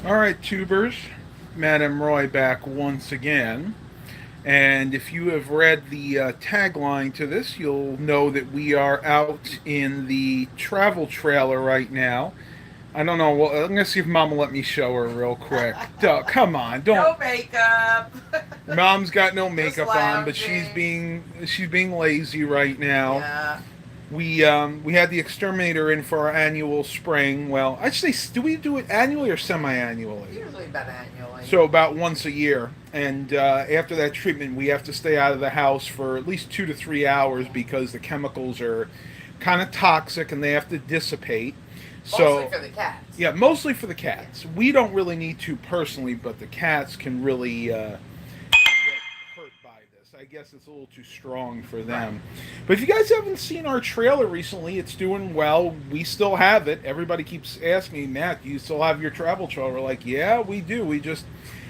All right, tubers, Madame Roy back once again. And if you have read the tagline to this, you'll know that we are out in the travel trailer right now. I don't know. Well, I'm gonna see if Mom will let me show her real quick. Duh, come on, don't. No makeup. Mom's got no Just makeup on, but she's lounging. being lazy right now. Yeah. We had the exterminator in for our annual spring. Well, I should say, do we do it annually or semi-annually? Usually about annually. So about once a year, and after that treatment, we have to stay out of the house for at least 2 to 3 hours because the chemicals are kind of toxic and they have to dissipate. Mostly So for the cats. yeah, mostly for the Yeah. cats. We don't really need to personally, but the cats can really get hurt by this. I guess it's a little too strong for Right. them. But if you guys haven't seen our trailer recently, it's doing well. We still have it. Everybody keeps asking me, Matt, do you still have your travel trailer? We're like, yeah, we do. We just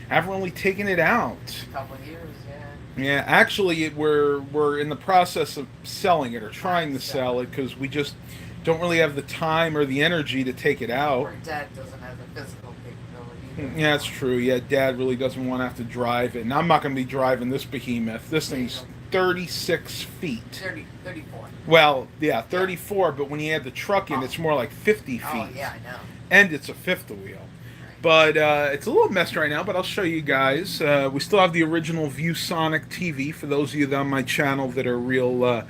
haven't really taken it out. A couple of years, yeah. Yeah, actually, we're in the process of selling it or trying to sell it because we just don't really have the time or the energy to take it out. Or Dad doesn't have the physical capability Yeah, either, that's true. Yeah, Dad really doesn't want to have to drive it, and I'm not going to be driving this behemoth. This so. thing's 36 feet. 34. Well, yeah, Yeah. 34, but when you add the truck in, Oh. it's more like 50 Oh, feet, yeah, I know. and it's a fifth wheel. Right. But it's a little mess right now, but I'll show you guys. We still have the original ViewSonic TV for those of you that on my channel that are real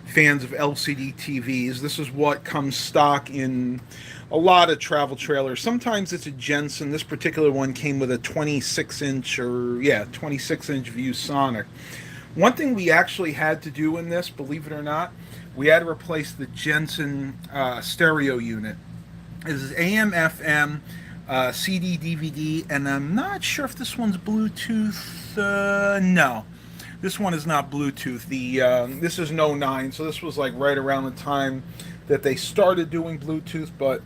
fans of LCD TVs. This is what comes stock in a lot of travel trailers. Sometimes it's a Jensen. This particular one came with a 26 inch or, yeah, 26-inch ViewSonic. One thing we actually had to do in this, believe it or not, we had to replace the Jensen stereo unit. This is AM, FM, CD, DVD, and I'm not sure if this one's Bluetooth. No, this one is not Bluetooth. The This is no 09, so this was like right around the time that they started doing Bluetooth. But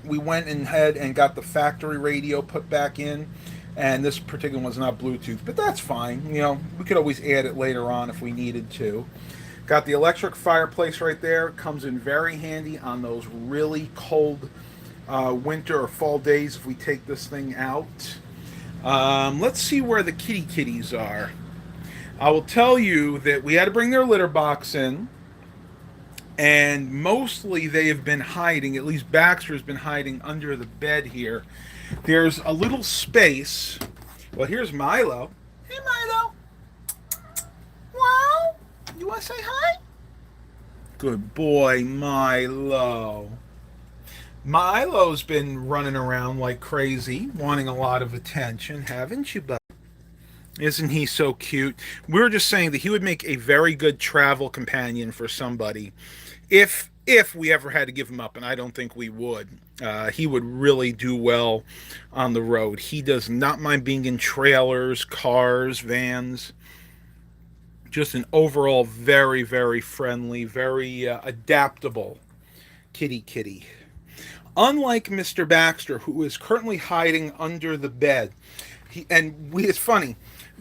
we went ahead and got the factory radio put back in, and this particular one's not Bluetooth, but that's fine. You know, we could always add it later on if we needed to. Got the electric fireplace right there. Comes in very handy on those really cold winter or fall days if we take this thing out. Let's see where the kitties are. I will tell you that we had to bring their litter box in, and mostly they have been hiding. At least Baxter's been hiding under the bed here. There's a little space. Well, here's Milo. Hey, Milo. Wow. You want to say hi? Good boy, Milo. Milo's been running around like crazy, wanting a lot of attention, haven't you, bud? Isn't he so cute? We were just saying that he would make a very good travel companion for somebody if we ever had to give him up, and I don't think we would. He would really do well on the road. He does not mind being in trailers, cars, vans. Just an overall very, very friendly, very adaptable kitty. Unlike Mr. Baxter, who is currently hiding under the bed. It's funny.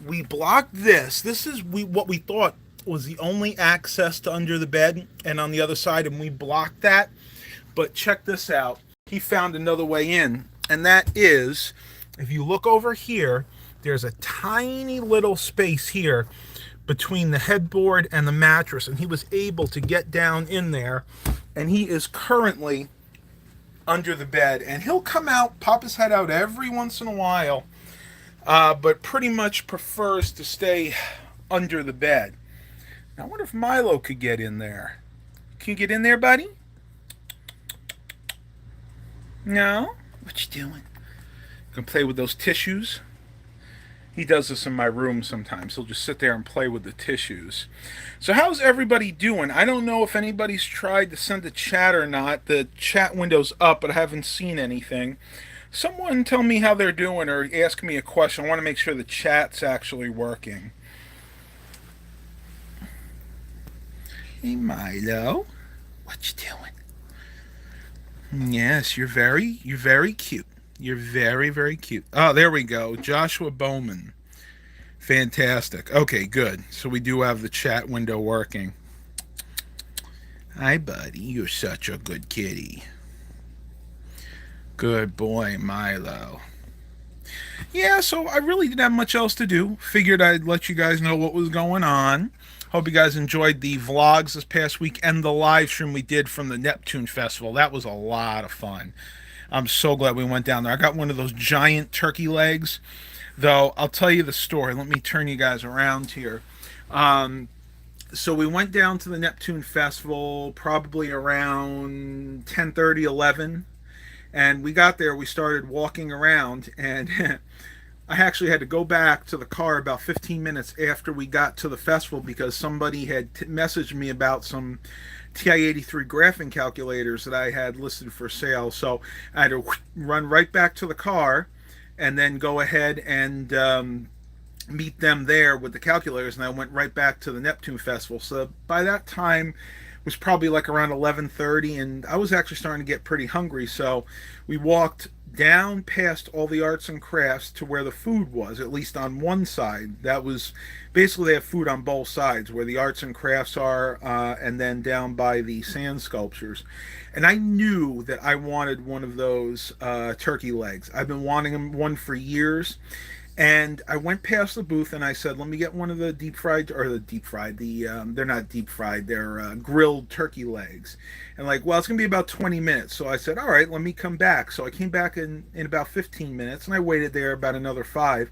We blocked this. This is what we thought was the only access to under the bed, and on the other side, and we blocked that. But check this out. He found another way in, and that is, if you look over here, there's a tiny little space here between the headboard and the mattress, and he was able to get down in there, and he is currently under the bed, and he'll come out, pop his head out every once in a while, but pretty much prefers to stay under the bed. Now, I wonder if Milo could get in there. Can you get in there, buddy? No? What you doing? You can play with those tissues. He does this in my room sometimes. He'll just sit there and play with the tissues. So how's everybody doing? I don't know if anybody's tried to send a chat or not. The chat window's up, but I haven't seen anything. Someone tell me how they're doing or ask me a question. I want to make sure the chat's actually working. Hey, Milo. What you doing? Yes, you're very cute. You're very, very cute. Oh, there we go. Joshua Bowman. Fantastic. Okay, good. So we do have the chat window working. Hi, buddy. You're such a good kitty. Good boy, Milo. Yeah, so I really didn't have much else to do. Figured I'd let you guys know what was going on. Hope you guys enjoyed the vlogs this past week and the live stream we did from the Neptune Festival. That was a lot of fun. I'm so glad we went down there. I got one of those giant turkey legs, though. I'll tell you the story. Let me turn you guys around here. Um, so we went down to the Neptune Festival probably around 10:30, 11, and we got there. We started walking around, and I actually had to go back to the car about 15 minutes after we got to the festival because somebody had messaged me about some TI-83 graphing calculators that I had listed for sale. So I had to run right back to the car and then go ahead and meet them there with the calculators, and I went right back to the Neptune Festival. So by that time it was probably like around 11:30, and I was actually starting to get pretty hungry. So we walked down past all the arts and crafts to where the food was, at least on one side. That was basically, they have food on both sides, where the arts and crafts are, and then down by the sand sculptures. And I knew that I wanted one of those turkey legs. I've been wanting one for years, and I went past the booth and I said, "Let me get one of the deep fried, or the deep fried. They're not deep fried. They're grilled turkey legs." And like, well, it's gonna be about 20 minutes. So I said, "All right, let me come back." So I came back in about 15 minutes, and I waited there about another five.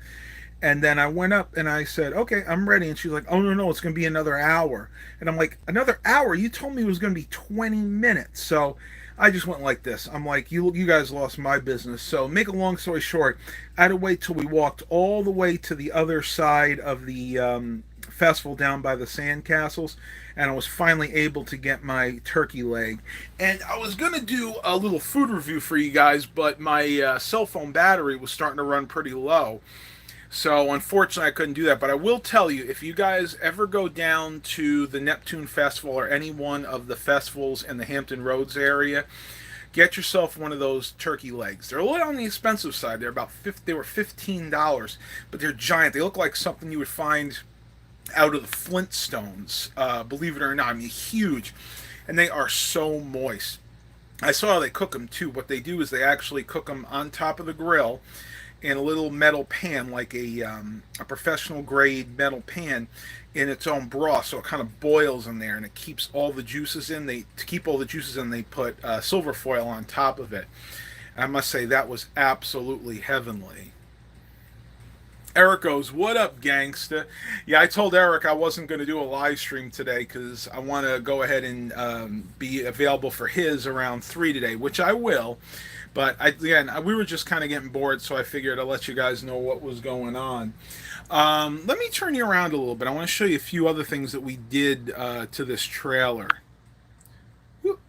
And then I went up and I said, "Okay, I'm ready." And she's like, "Oh, no, no, it's going to be another hour." And I'm like, "Another hour? You told me it was going to be 20 minutes." So I just went like this. I'm like, you guys lost my business. So make a long story short, I had to wait till we walked all the way to the other side of the festival down by the sandcastles, and I was finally able to get my turkey leg. And I was going to do a little food review for you guys, but my cell phone battery was starting to run pretty low. So unfortunately, I couldn't do that. But I will tell you, if you guys ever go down to the Neptune Festival or any one of the festivals in the Hampton Roads area, get yourself one of those turkey legs. They're a little on the expensive side. They're about they were $15, but they're giant. They look like something you would find out of the Flintstones. Believe it or not, I mean, huge, and they are so moist. I saw how they cook them too. What they do is they actually cook them on top of the grill in a little metal pan, like a professional grade metal pan, in its own broth, so it kind of boils in there and it keeps all the juices in. They to keep all the juices in, they put silver foil on top of it. I must say that was absolutely heavenly. Eric goes, "What up, gangsta?" Yeah, I told Eric I wasn't going to do a live stream today because I want to go ahead and be available for his around 3 today, which I will. But again, we were just kind of getting bored, so I figured I'd let you guys know what was going on. Let me turn you around a little bit. I want to show you a few other things that we did to this trailer. Whoop.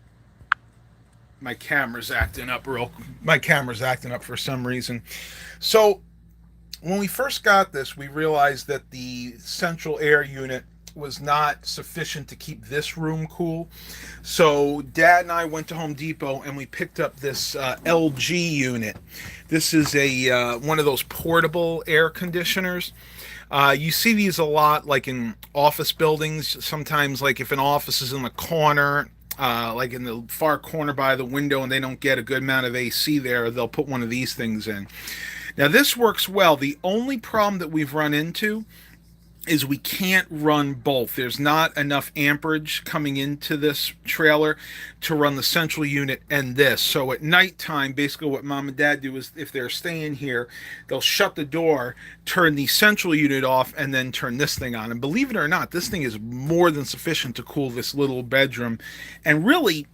My camera's acting up for some reason. So when we first got this, we realized that the central air unit was not sufficient to keep this room cool. So Dad and I went to Home Depot and we picked up this LG unit. This is a one of those portable air conditioners. You see these a lot, like in office buildings. Sometimes, like if an office is in the corner, like in the far corner by the window, and they don't get a good amount of AC there, they'll put one of these things in. Now this works well. The only problem that we've run into is we can't run both. There's not enough amperage coming into this trailer to run the central unit and this. So at nighttime, basically what Mom and Dad do is, if they're staying here, they'll shut the door, turn the central unit off, and then turn this thing on. And believe it or not, this thing is more than sufficient to cool this little bedroom and really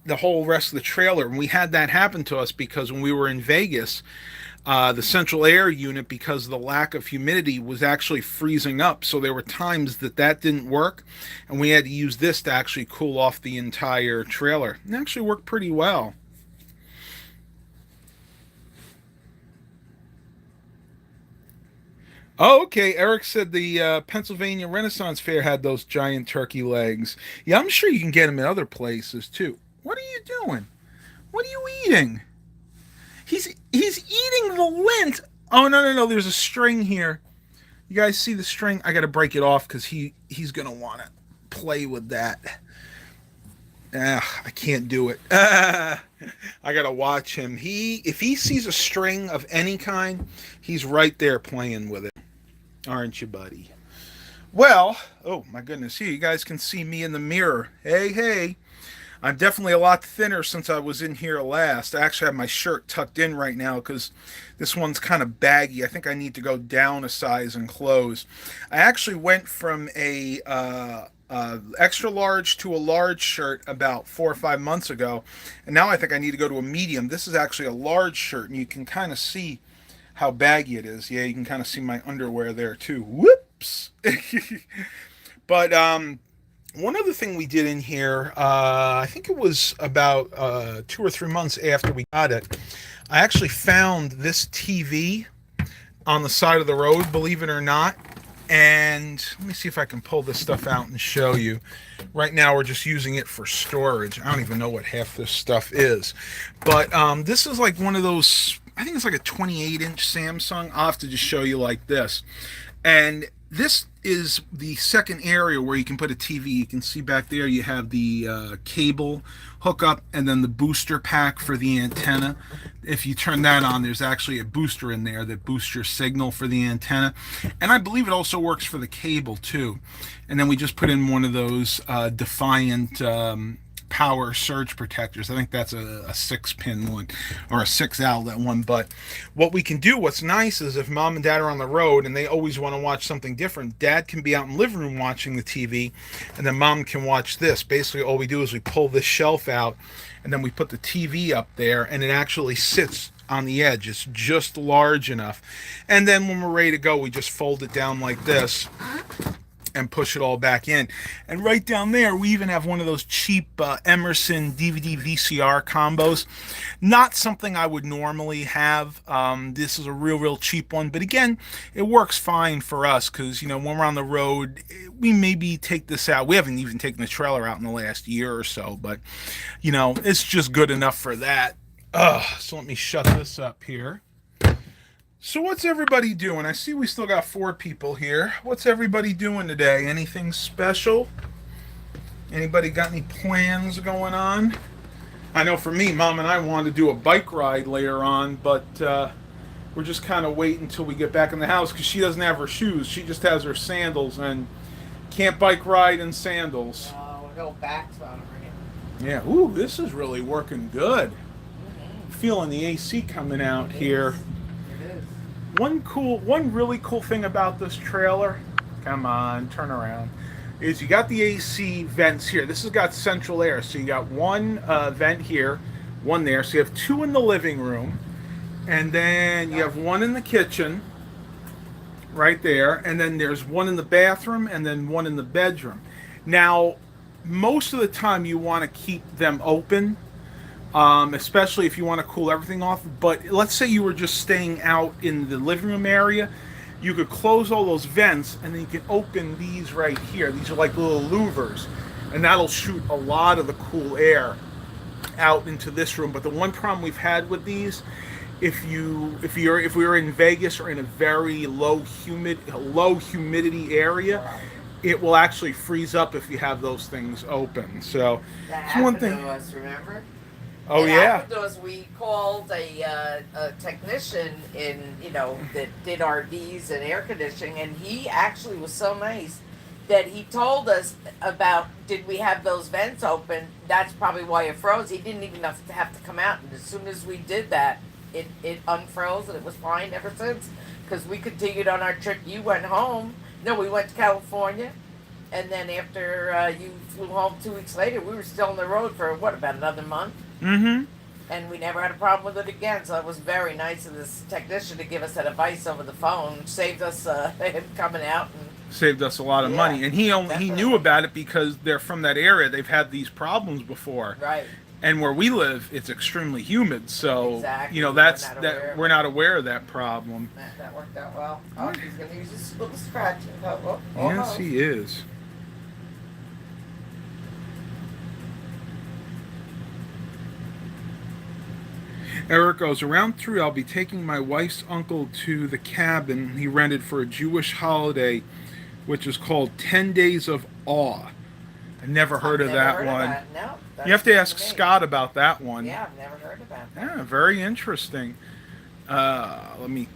the whole rest of the trailer. And we had that happen to us because when we were in Vegas, the central air unit, because of the lack of humidity, was actually freezing up. So there were times that didn't work, and we had to use this to actually cool off the entire trailer. It actually worked pretty well. Oh, okay. Eric said the Pennsylvania Renaissance Fair had those giant turkey legs. Yeah, I'm sure you can get them in other places too. What are you doing? What are you eating? He's eating the lint. Oh, no, no, no! There's a string here. You guys see the string? I got to break it off because he's gonna want to play with that. I can't do it. I gotta watch him. If he sees a string of any kind, he's right there playing with it, aren't you, buddy? Well, oh my goodness, here you guys can see me in the mirror. Hey, hey. I'm definitely a lot thinner since I was in here last. I actually have my shirt tucked in right now because this one's kind of baggy. I think I need to go down a size in clothes. I actually went from a extra large to a large shirt about 4 or 5 months ago, and now I think I need to go to a medium. This is actually a large shirt, and you can kind of see how baggy it is. Yeah, you can kind of see my underwear there too. Whoops. But one other thing we did in here, I think it was about 2 or 3 months after we got it, I actually found this TV on the side of the road, believe it or not. And let me see if I can pull this stuff out and show you. Right now we're just using it for storage. I don't even know what half this stuff is. But this is like one of those, I think it's like a 28-inch Samsung. I'll have to just show you like this. And this is the second area where you can put a TV. You can see back there you have the cable hookup and then the booster pack for the antenna. If you turn that on, there's actually a booster in there that boosts your signal for the antenna. And I believe it also works for the cable too. And then we just put in one of those Defiant power surge protectors. I think that's a 6-pin one or a 6 outlet one. But what we can do, what's nice is if mom and dad are on the road and they always want to watch something different, dad can be out in the living room watching the TV and then mom can watch this. Basically all we do is we pull this shelf out and then we put the TV up there and it actually sits on the edge. It's just large enough. And then when we're ready to go, we just fold it down like this and push it all back in. And right down there, we even have one of those cheap Emerson DVD VCR combos. Not something I would normally have. This is a real cheap one. But again, it works fine for us because, you know, when we're on the road, we maybe take this out. We haven't even taken the trailer out in the last year or so. But, you know, it's just good enough for that. So let me shut this up here. So what's everybody doing? I see we still got 4 people here. What's everybody doing today? Anything special? Anybody got any plans going on? I know for me, Mom and I wanted to do a bike ride later on, but we're just kind of waiting until we get back in the house because she doesn't have her shoes. She just has her sandals and can't bike ride in sandals. We'll go back to it. Yeah, ooh, this is really working good. Feeling the AC coming out here. One really cool thing about this trailer, come on, turn around, is you got the AC vents here. This has got central air, so you got one vent here, one there. So you have 2 in the living room, and then you have 1 in the kitchen, right there, and then there's 1 in the bathroom, and then 1 in the bedroom. Now, most of the time you want to keep them open. Especially if you want to cool everything off. But let's say you were just staying out in the living room area, you could close all those vents and then you can open these right here. These are like little louvers, and that'll shoot a lot of the cool air out into this room. But the one problem we've had with these, if we were in Vegas or in a very low humidity area, it will actually freeze up if you have those things open. So That it's one happened thing. to us, remember? Oh It yeah. happened to us. We called a technician that did RVs and air conditioning, and he actually was so nice that he told us about, did we have those vents open? That's probably why it froze. He didn't even have to come out, and as soon as we did that, it unfroze and it was fine ever since. Because we continued on our trip. You went home. No, we went to California. And then after you flew home 2 weeks later, we were still on the road for, about another month? Mm-hmm. And we never had a problem with it again. So it was very nice of this technician to give us that advice over the phone. Saved us him coming out. And Saved us a lot of money. And he knew about it because they're from that area. They've had these problems before. Right. And where we live, it's extremely humid. So, Exactly. we're not aware of that problem. That worked out well. Oh, he's going to use this little scratch. Yes, he is. Eric goes, around 3, I'll be taking my wife's uncle to the cabin he rented for a Jewish holiday, which is called 10 Days of Awe. I never heard of that one. No. That's You have to new ask me. Scott about that one. Yeah, I've never heard about that. Yeah, very interesting. Let me.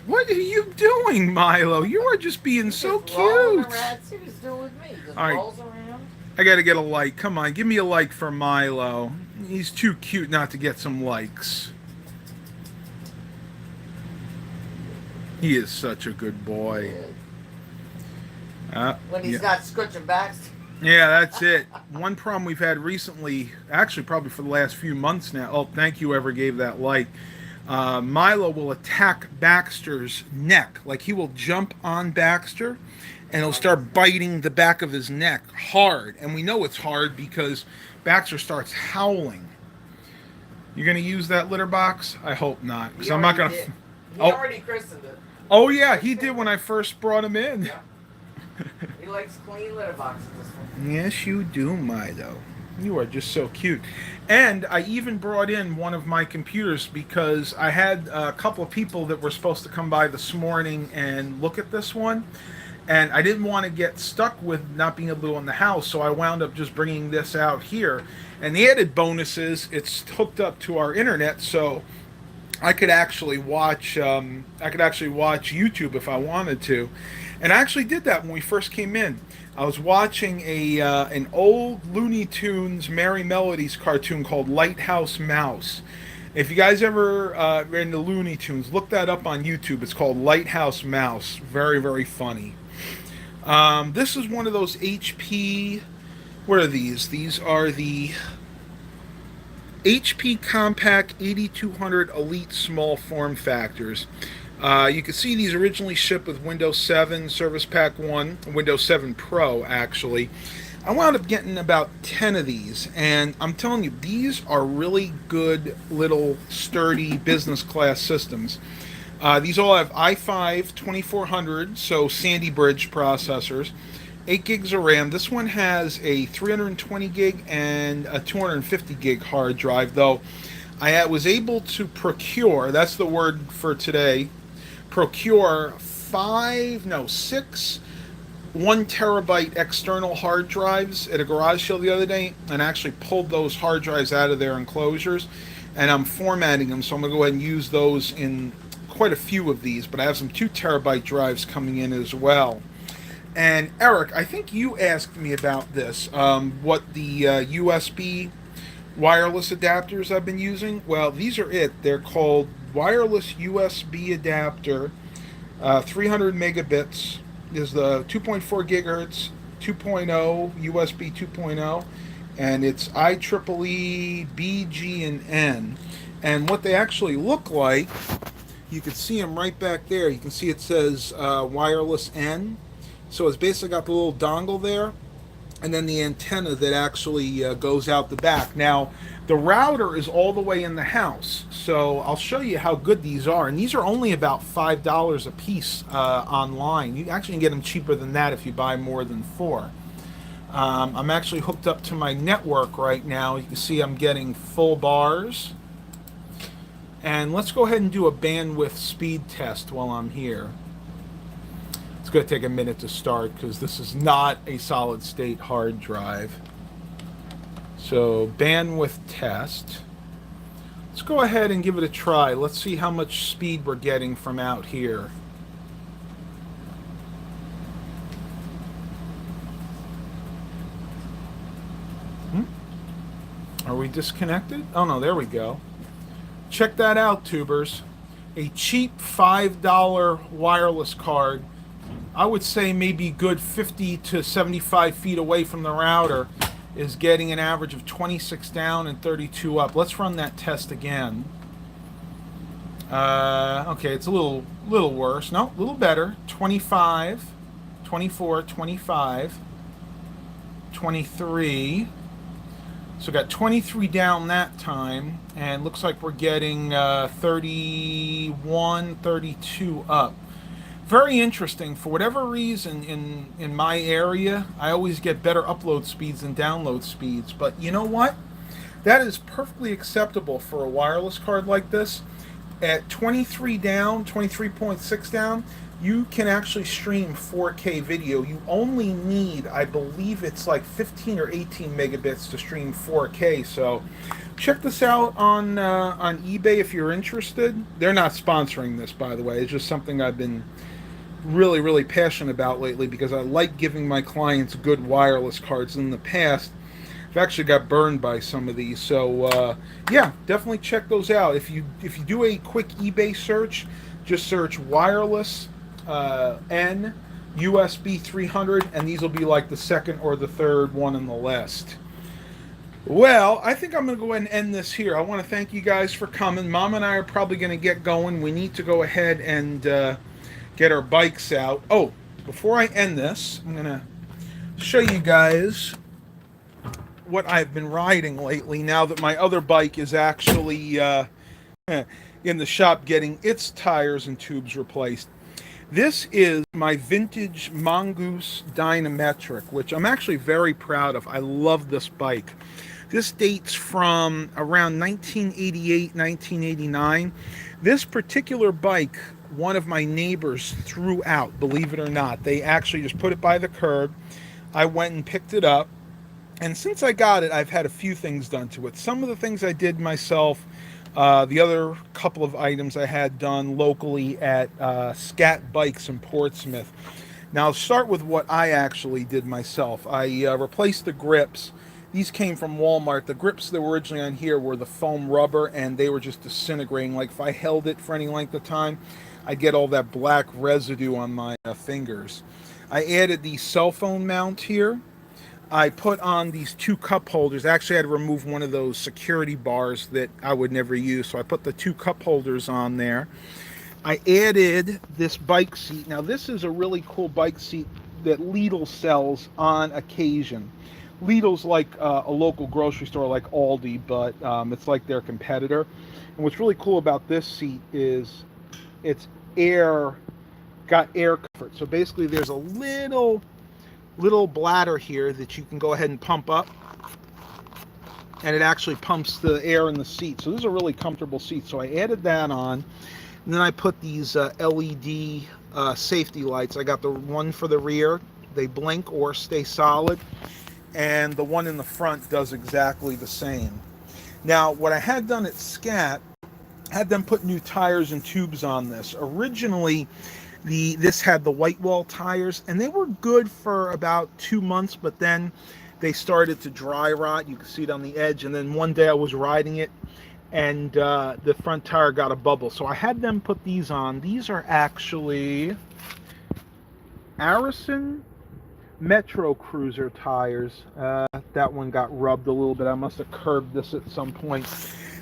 What are you doing, Milo? You are just being He's so just rolling cute. around. See what he's doing with me. He just All right, rolls around. I gotta get a like. Come on, give me a like for Milo. He's too cute not to get some likes. He is such a good boy. When he's Yeah. not scooching back. Yeah, that's it. One problem we've had recently, actually probably for the last few months now. Oh, thank you, whoever gave that like. Milo will attack Baxter's neck. Like he will jump on Baxter and he'll start biting the back of his neck hard. And we know it's hard because Baxter starts howling. You're going to use that litter box? I hope not. Because He I'm not already going to. did. He Oh. already christened it. Oh, yeah, he did when I first brought him in. Yeah. He likes clean litter boxes. This one. Yes, you do, Milo. You are just so cute. And I even brought in one of my computers because I had a couple of people that were supposed to come by this morning and look at this one. And I didn't want to get stuck with not being able to go in the house, so I wound up just bringing this out here. And the added bonus is it's hooked up to our internet, so I could actually watch YouTube if I wanted to, and I actually did that when we first came in. I was watching an old Looney Tunes Merry Melodies cartoon called Lighthouse Mouse. If you guys ever are into Looney Tunes, look that up on YouTube. It's called Lighthouse Mouse. Very, very funny. This is one of those HP. What are these? These are the HP Compact 8200 Elite Small Form Factors. You can see these originally shipped with Windows 7 Service Pack 1, Windows 7 Pro actually. I wound up getting about 10 of these, and I'm telling you, these are really good little sturdy business class systems. These all have i5 2400, so Sandy Bridge processors. 8 gigs of RAM. This one has a 320 gig and a 250 gig hard drive, though I was able to procure, that's the word for today, procure 6 1 terabyte external hard drives at a garage sale the other day, and actually pulled those hard drives out of their enclosures, and I'm formatting them, so I'm going to go ahead and use those in quite a few of these, but I have some 2 terabyte drives coming in as well. And Eric, I think you asked me about this, what the USB wireless adapters I've been using. Well, these are it. They're called wireless USB adapter. 300 megabits is the 2.4 gigahertz, 2.0 USB 2.0, and it's IEEE BG and N. And what they actually look like, you can see them right back there. You can see it says wireless N. So it's basically got the little dongle there, and then the antenna that actually goes out the back. Now, the router is all the way in the house, so I'll show you how good these are. And these are only about $5 a piece online. You actually can get them cheaper than that if you buy more than 4. I'm actually hooked up to my network right now. You can see I'm getting full bars. And let's go ahead and do a bandwidth speed test while I'm here. It's going to take a minute to start because this is not a solid state hard drive. So bandwidth test. Let's go ahead and give it a try. Let's see how much speed we're getting from out here. Are we disconnected? Oh no, there we go. Check that out, tubers. A cheap $5 wireless card, I would say maybe good 50 to 75 feet away from the router, is getting an average of 26 down and 32 up. Let's run that test again. Okay, it's a little worse. No, a little better. 25, 24, 25, 23. So got 23 down that time, and looks like we're getting 31, 32 up. Very interesting. For whatever reason, in my area, I always get better upload speeds than download speeds. But you know what? That is perfectly acceptable for a wireless card like this. At 23 down, 23.6 down, you can actually stream 4K video. You only need, I believe it's like 15 or 18 megabits to stream 4K. So check this out on eBay if you're interested. They're not sponsoring this, by the way. It's just something I've been really passionate about lately because I like giving my clients good wireless cards. In the past, I've actually got burned by some of these. So yeah, definitely check those out. If you do a quick eBay search, just search wireless N USB 300, and these will be like the second or the third one on the list. Well, I think I'm going to go ahead and end this here. I want to thank you guys for coming. Mom and I are probably going to get going. We need to go ahead and get our bikes out. Oh, before I end this, I'm going to show you guys what I've been riding lately now that my other bike is actually in the shop getting its tires and tubes replaced. This is my vintage Mongoose Dynametric, which I'm actually very proud of. I love this bike. This dates from around 1988, 1989. This particular bike, one of my neighbors threw out, believe it or not. They actually just put it by the curb. I went and picked it up. And since I got it, I've had a few things done to it. Some of the things I did myself. The other couple of items I had done locally at Scat Bikes in Portsmouth. Now I'll start with what I actually did myself. I replaced the grips. These came from Walmart. The grips that were originally on here were the foam rubber, and they were just disintegrating. Like if I held it for any length of time, I'd get all that black residue on my fingers. I added the cell phone mount here. I put on these two cup holders. Actually, I had to remove one of those security bars that I would never use, so I put the two cup holders on there. I added this bike seat. Now, this is a really cool bike seat that Lidl sells on occasion. Lidl's like a local grocery store like Aldi, but it's like their competitor. And what's really cool about this seat is it's got air comfort. So basically, there's a little bladder here that you can go ahead and pump up, and it actually pumps the air in the seat. So this is a really comfortable seat. So I added that on, and then I put these LED safety lights. I got the one for the rear. They blink or stay solid, and the one in the front does exactly the same. Now, what I had done at Scat, had them put new tires and tubes on this. Originally, this had the white wall tires, and they were good for about 2 months, but then they started to dry rot. You can see it on the edge. And then one day I was riding it, and the front tire got a bubble. So I had them put these on. These are actually Arison Metro Cruiser tires. That one got rubbed a little bit. I must have curbed this at some point.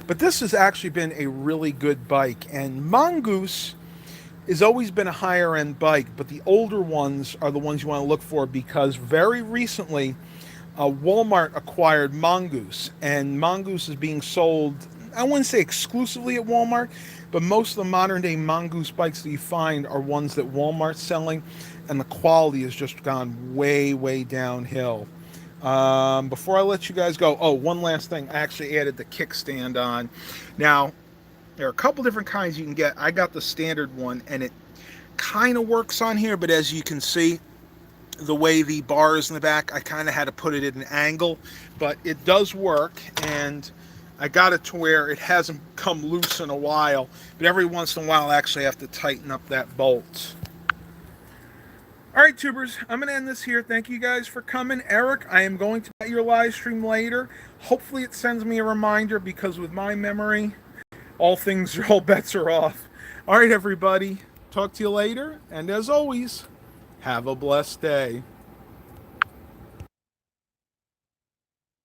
But this has actually been a really good bike. And Mongoose has always been a higher end bike, but the older ones are the ones you want to look for, because very recently Walmart acquired Mongoose, and Mongoose is being sold, I wouldn't say exclusively at Walmart, but most of the modern day Mongoose bikes that you find are ones that Walmart's selling, and the quality has just gone way downhill. Before I let you guys go, one last thing. I actually added the kickstand on. Now, there are a couple different kinds you can get. I got the standard one, and it kind of works on here, but as you can see, the way the bar is in the back, I kind of had to put it at an angle, but it does work, and I got it to where it hasn't come loose in a while, but every once in a while I actually have to tighten up that bolt. Alright, tubers, I'm going to end this here. Thank you guys for coming. Eric, I am going to get your live stream later. Hopefully it sends me a reminder, because with my memory, all bets are off. Alright, everybody, talk to you later, and as always, have a blessed day.